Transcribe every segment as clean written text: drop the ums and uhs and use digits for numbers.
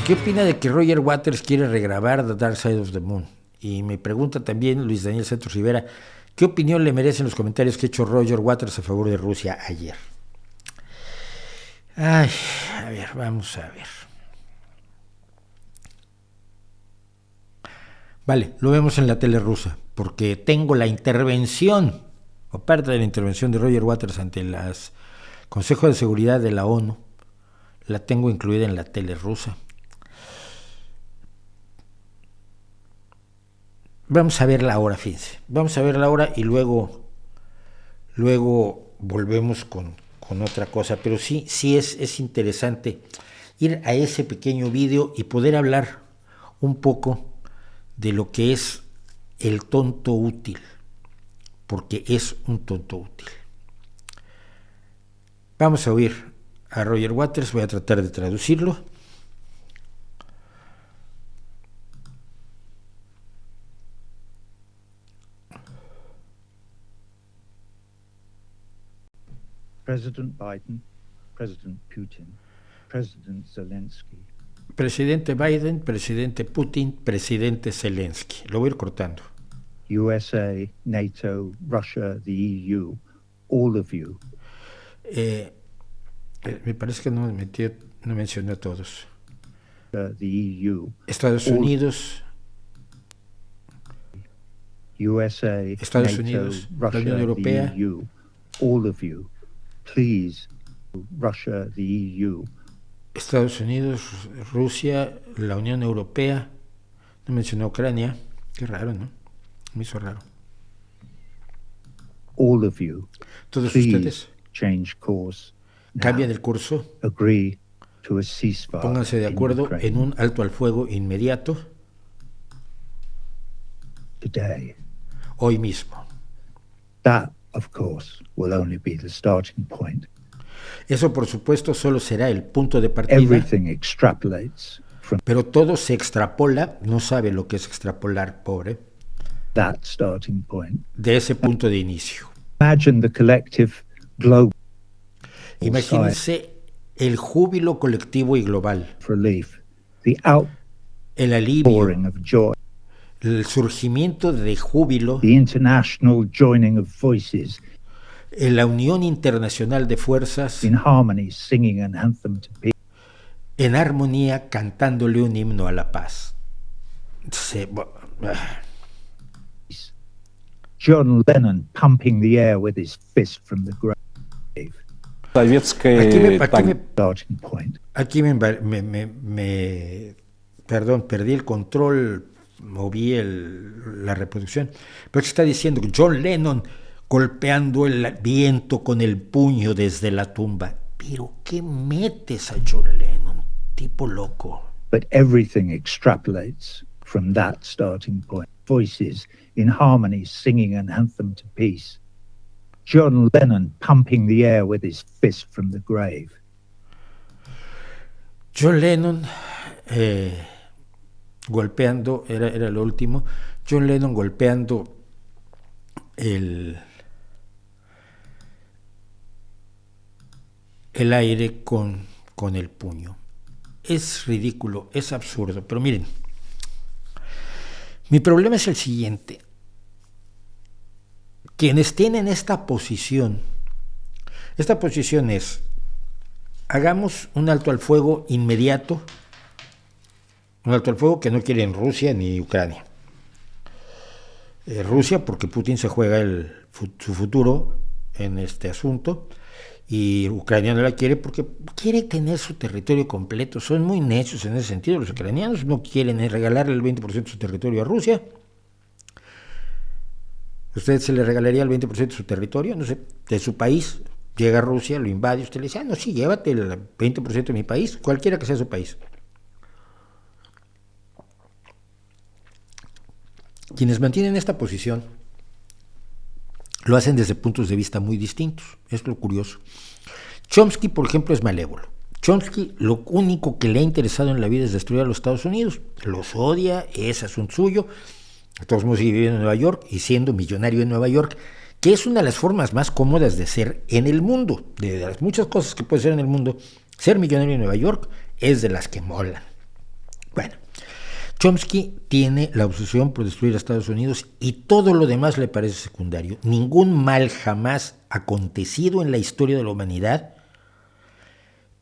¿Qué opina de que Roger Waters quiere regrabar The Dark Side of the Moon? Y me pregunta también Luis Daniel Santos Rivera, ¿qué opinión le merecen los comentarios que ha hecho Roger Waters a favor de Rusia ayer? Ay, a ver, vamos a ver. Vale, lo vemos en la tele rusa, porque tengo la intervención, o parte de la intervención de Roger Waters ante el Consejo de Seguridad de la ONU, la tengo incluida en la tele rusa. Vamos a verla ahora, fíjense. Vamos a verla ahora y luego volvemos con otra cosa. Pero sí es interesante ir a ese pequeño vídeo y poder hablar un poco de lo que es el tonto útil, porque es un tonto útil. Vamos a oír a Roger Waters, voy a tratar de traducirlo. President Biden, President Putin, President Zelensky. Presidente Biden, Presidente Putin, Presidente Zelensky. Lo voy a ir cortando. USA, NATO, Russia, the EU, all of you. Me parece que no mencioné a todos. The EU. Estados Unidos. USA, Estados NATO, Unidos, Russia, la Unión Europea. the EU, all of you. Please, Russia, the EU. Estados Unidos, Rusia, la Unión Europea. No mencionó Ucrania. Qué raro, ¿no? Me hizo raro. All of you. Todos Please ustedes change course. cambien el curso. Agree to a ceasefire. Pónganse de acuerdo Ukraine en un alto al fuego inmediato. today. Hoy mismo. That, of course, will only be the starting point. Eso, por supuesto, solo será el punto de partida. Everything extrapolates from Pero todo se extrapola, no sabe lo que es extrapolar, pobre, that starting point. de ese punto de inicio. Imagine the collective global Imagínense el júbilo colectivo y global, relief, the el alivio, outpouring of joy, el surgimiento de júbilo, the international joining of voices la unión internacional de fuerzas in harmony, singing an anthem to peace. en armonía, cantándole un himno a la paz. John Lennon pumping the air with his fist from the grave. Starting point. Aquí perdón, perdí el control, moví la reproducción, pero está diciendo John Lennon golpeando el viento con el puño desde la tumba. Pero ¿qué metes a John Lennon? Tipo loco. But everything extrapolates from that starting point. Voices in harmony singing an anthem to peace. John Lennon pumping the air with his fist from the grave. John Lennon golpeando, era lo último, John Lennon golpeando el aire con el puño. Es ridículo, es absurdo, pero miren, mi problema es el siguiente. Quienes tienen esta posición es, hagamos un alto al fuego inmediato, un alto al fuego que no quieren Rusia ni Ucrania. Rusia porque Putin se juega su futuro en este asunto, y Ucrania no la quiere porque quiere tener su territorio completo. Son muy necios en ese sentido. Los ucranianos no quieren regalarle el 20% de su territorio a Rusia. ¿Usted se le regalaría el 20% de su territorio? No sé, de su país. Llega Rusia, lo invade, usted le dice, no, sí, llévate el 20% de mi país, cualquiera que sea su país. Quienes mantienen esta posición lo hacen desde puntos de vista muy distintos. Es lo curioso. Chomsky, por ejemplo, es malévolo. Chomsky lo único que le ha interesado en la vida es destruir a los Estados Unidos. Los odia, es asunto suyo. De todos modos sigue viviendo en Nueva York y siendo millonario en Nueva York, que es una de las formas más cómodas de ser en el mundo. De las muchas cosas que puede ser en el mundo, ser millonario en Nueva York es de las que molan. Chomsky tiene la obsesión por destruir a Estados Unidos y todo lo demás le parece secundario. Ningún mal jamás acontecido en la historia de la humanidad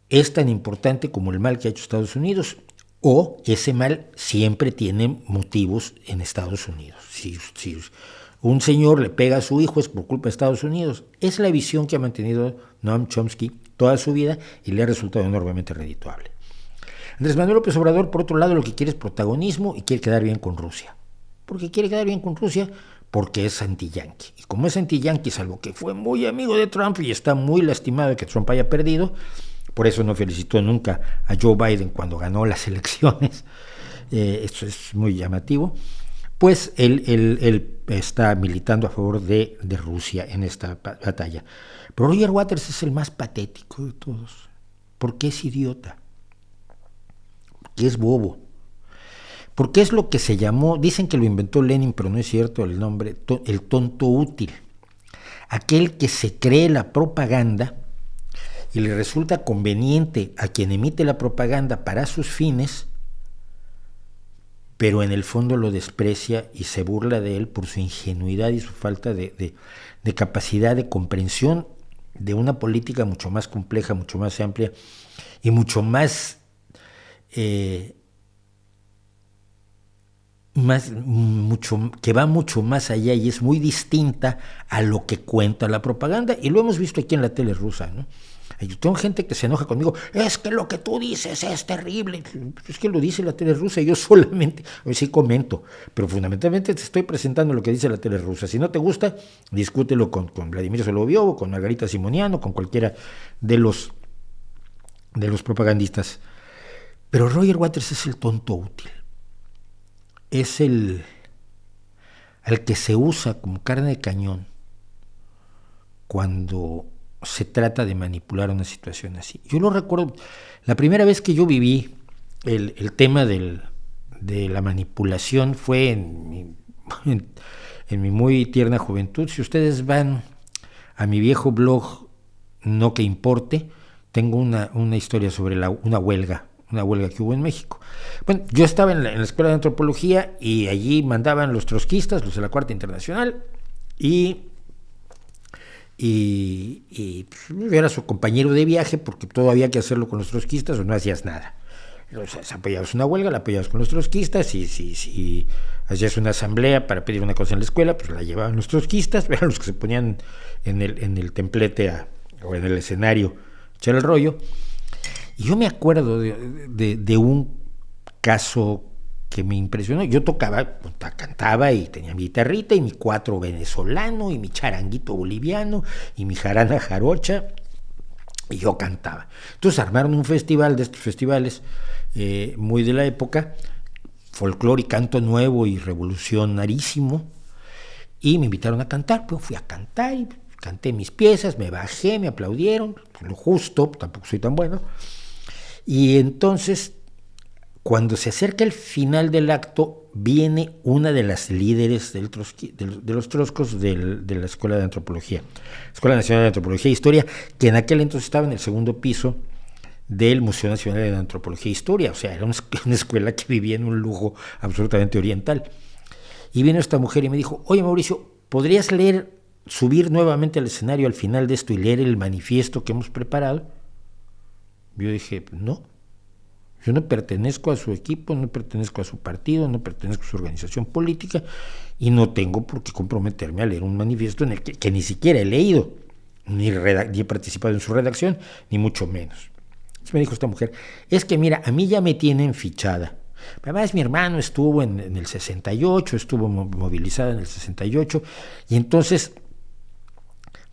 es tan importante como el mal que ha hecho Estados Unidos, o ese mal siempre tiene motivos en Estados Unidos. Si un señor le pega a su hijo es por culpa de Estados Unidos. Es la visión que ha mantenido Noam Chomsky toda su vida y le ha resultado enormemente redituable. Andrés Manuel López Obrador, por otro lado, lo que quiere es protagonismo y quiere quedar bien con Rusia. Porque quiere quedar bien con Rusia porque es anti-yanqui. Y como es anti-yanqui, salvo que fue muy amigo de Trump y está muy lastimado de que Trump haya perdido, por eso no felicitó nunca a Joe Biden cuando ganó las elecciones, esto es muy llamativo, pues él está militando a favor de Rusia en esta batalla. Pero Roger Waters es el más patético de todos, porque es idiota, porque es bobo, porque es lo que se llamó, dicen que lo inventó Lenin, pero no es cierto el nombre, el tonto útil, aquel que se cree la propaganda y le resulta conveniente a quien emite la propaganda para sus fines, pero en el fondo lo desprecia y se burla de él por su ingenuidad y su falta de capacidad de comprensión de una política mucho más compleja, mucho más amplia y mucho más, que va mucho más allá y es muy distinta a lo que cuenta la propaganda, y lo hemos visto aquí en la tele rusa, ¿no? Yo tengo gente que se enoja conmigo, es que lo que tú dices es terrible, es que lo dice la tele rusa, y yo solamente, hoy sí comento, pero fundamentalmente te estoy presentando lo que dice la tele rusa. Si no te gusta, discútelo con Vladimir Solovyov, con Margarita Simoniano, con cualquiera de los propagandistas. Pero Roger Waters es el tonto útil, es el que se usa como carne de cañón cuando se trata de manipular una situación así. Yo lo recuerdo, la primera vez que yo viví el tema de la manipulación fue en mi muy tierna juventud. Si ustedes van a mi viejo blog, No Que Importe, tengo una historia sobre una huelga que hubo en México. Bueno, yo estaba en la Escuela de Antropología y allí mandaban los trotskistas, los de la Cuarta Internacional, y yo era su compañero de viaje porque todo había que hacerlo con los trotskistas o no hacías nada. Entonces, apoyabas una huelga, la apoyabas con los trotskistas, y si hacías una asamblea para pedir una cosa en la escuela, pues la llevaban los trotskistas, eran los que se ponían en el templete o en el escenario a echar el rollo. Y yo me acuerdo de un caso que me impresionó. Yo cantaba y tenía mi guitarrita y mi cuatro venezolano y mi charanguito boliviano y mi jarana jarocha, y yo cantaba. Entonces armaron un festival de estos festivales muy de la época, folclore y canto nuevo y revolucionarísimo, y me invitaron a cantar. Pues fui a cantar y canté mis piezas, me bajé, me aplaudieron, lo justo, tampoco soy tan bueno. Y entonces, cuando se acerca el final del acto, viene una de las líderes de los trotskos de la Escuela de Antropología, Escuela Nacional de Antropología e Historia, que en aquel entonces estaba en el segundo piso del Museo Nacional de Antropología e Historia. O sea, era una escuela que vivía en un lujo absolutamente oriental. Y vino esta mujer y me dijo: oye, Mauricio, ¿podrías subir nuevamente al escenario al final de esto y leer el manifiesto que hemos preparado? Yo dije: no, yo no pertenezco a su equipo, no pertenezco a su partido, no pertenezco a su organización política, y no tengo por qué comprometerme a leer un manifiesto en el que ni siquiera he leído, ni he participado en su redacción, ni mucho menos. Entonces me dijo esta mujer: es que mira, a mí ya me tienen fichada. Además, mi hermano estuvo en el 68, estuvo movilizado en el 68, y entonces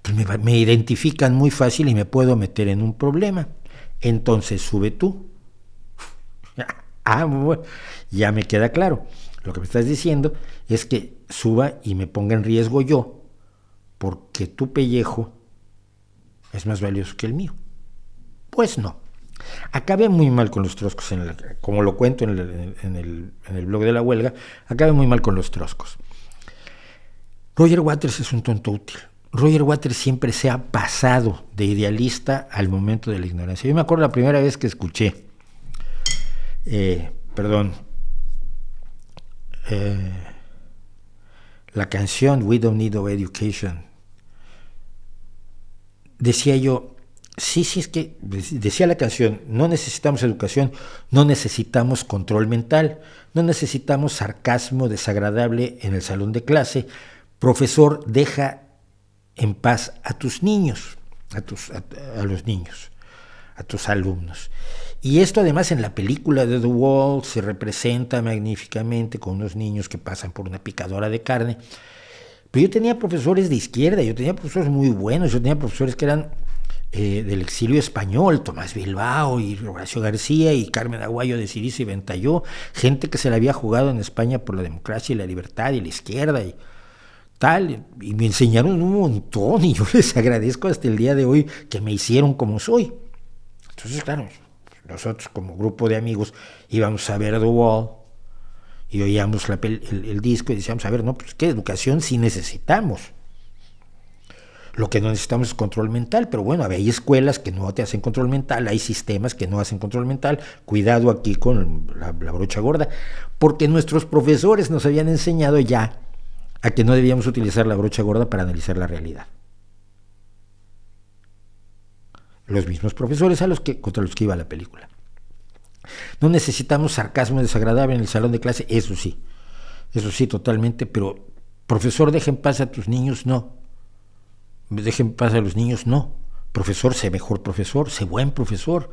pues me identifican muy fácil y me puedo meter en un problema. Entonces sube tú. Bueno, ya me queda claro. Lo que me estás diciendo es que suba y me ponga en riesgo yo, porque tu pellejo es más valioso que el mío. Pues no. Acabé muy mal con los trotskos, como lo cuento en el blog de la huelga, acabé muy mal con los trotskos. Roger Waters es un tonto útil. Roger Waters siempre se ha pasado de idealista al momento de la ignorancia. Yo me acuerdo la primera vez que escuché, la canción We Don't Need No Education, decía yo, sí, es que decía la canción, no necesitamos educación, no necesitamos control mental, no necesitamos sarcasmo desagradable en el salón de clase. Profesor, deja en paz a tus niños, a los niños, a tus alumnos. Y esto además en la película de The Wall se representa magníficamente con unos niños que pasan por una picadora de carne. Pero yo tenía profesores de izquierda, yo tenía profesores muy buenos, yo tenía profesores que eran del exilio español, Tomás Bilbao y Horacio García y Carmen Aguayo de Ciricio y Ventalló, gente que se la había jugado en España por la democracia y la libertad y la izquierda y tal, y me enseñaron un montón y yo les agradezco hasta el día de hoy que me hicieron como soy. Entonces, claro, nosotros como grupo de amigos íbamos a ver The Wall y oíamos el disco y decíamos, a ver, no, pues qué educación sí necesitamos. Lo que no necesitamos es control mental, pero bueno, hay escuelas que no te hacen control mental, hay sistemas que no hacen control mental, cuidado aquí con la brocha gorda, porque nuestros profesores nos habían enseñado ya a que no debíamos utilizar la brocha gorda para analizar la realidad. Los mismos profesores contra los que iba la película. No necesitamos sarcasmo desagradable en el salón de clase, eso sí, totalmente, pero profesor, deja en paz a tus niños, no. Dejen en paz a los niños, no. Profesor, sé mejor profesor, sé buen profesor.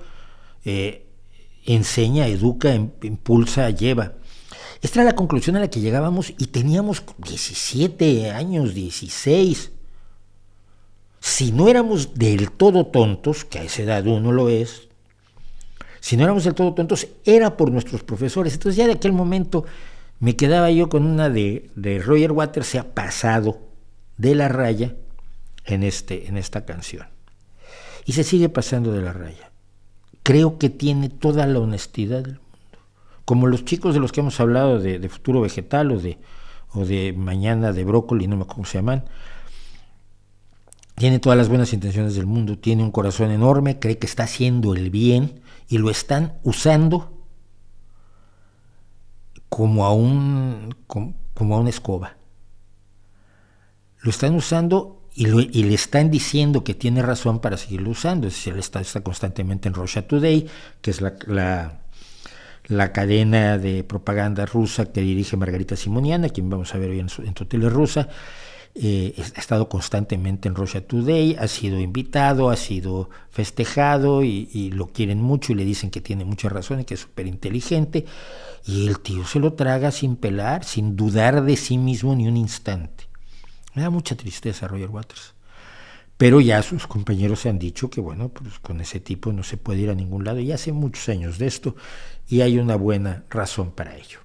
Enseña, educa, impulsa, lleva. Esta era la conclusión a la que llegábamos y teníamos 17 años, 16. Si no éramos del todo tontos, que a esa edad uno lo es, si no éramos del todo tontos, era por nuestros profesores. Entonces ya de aquel momento me quedaba yo con una de Roger Waters, se ha pasado de la raya en esta canción. Y se sigue pasando de la raya. Creo que tiene toda la honestidad del mundo. Como los chicos de los que hemos hablado de Futuro Vegetal o de Mañana de Brócoli, no me acuerdo cómo se llaman, tiene todas las buenas intenciones del mundo, tiene un corazón enorme, cree que está haciendo el bien y lo están usando como a una escoba. Lo están usando y le están diciendo que tiene razón para seguirlo usando. Es decir, él está constantemente en Russia Today, que es la cadena de propaganda rusa que dirige Margarita Simonian, a quien vamos a ver hoy en su tele rusa. Ha estado constantemente en Russia Today, ha sido invitado, ha sido festejado y lo quieren mucho y le dicen que tiene mucha razón y que es súper inteligente. Y el tío se lo traga sin pelar, sin dudar de sí mismo ni un instante. Me da mucha tristeza Roger Waters. Pero ya sus compañeros se han dicho que, bueno, pues con ese tipo no se puede ir a ningún lado. Y hace muchos años de esto y hay una buena razón para ello.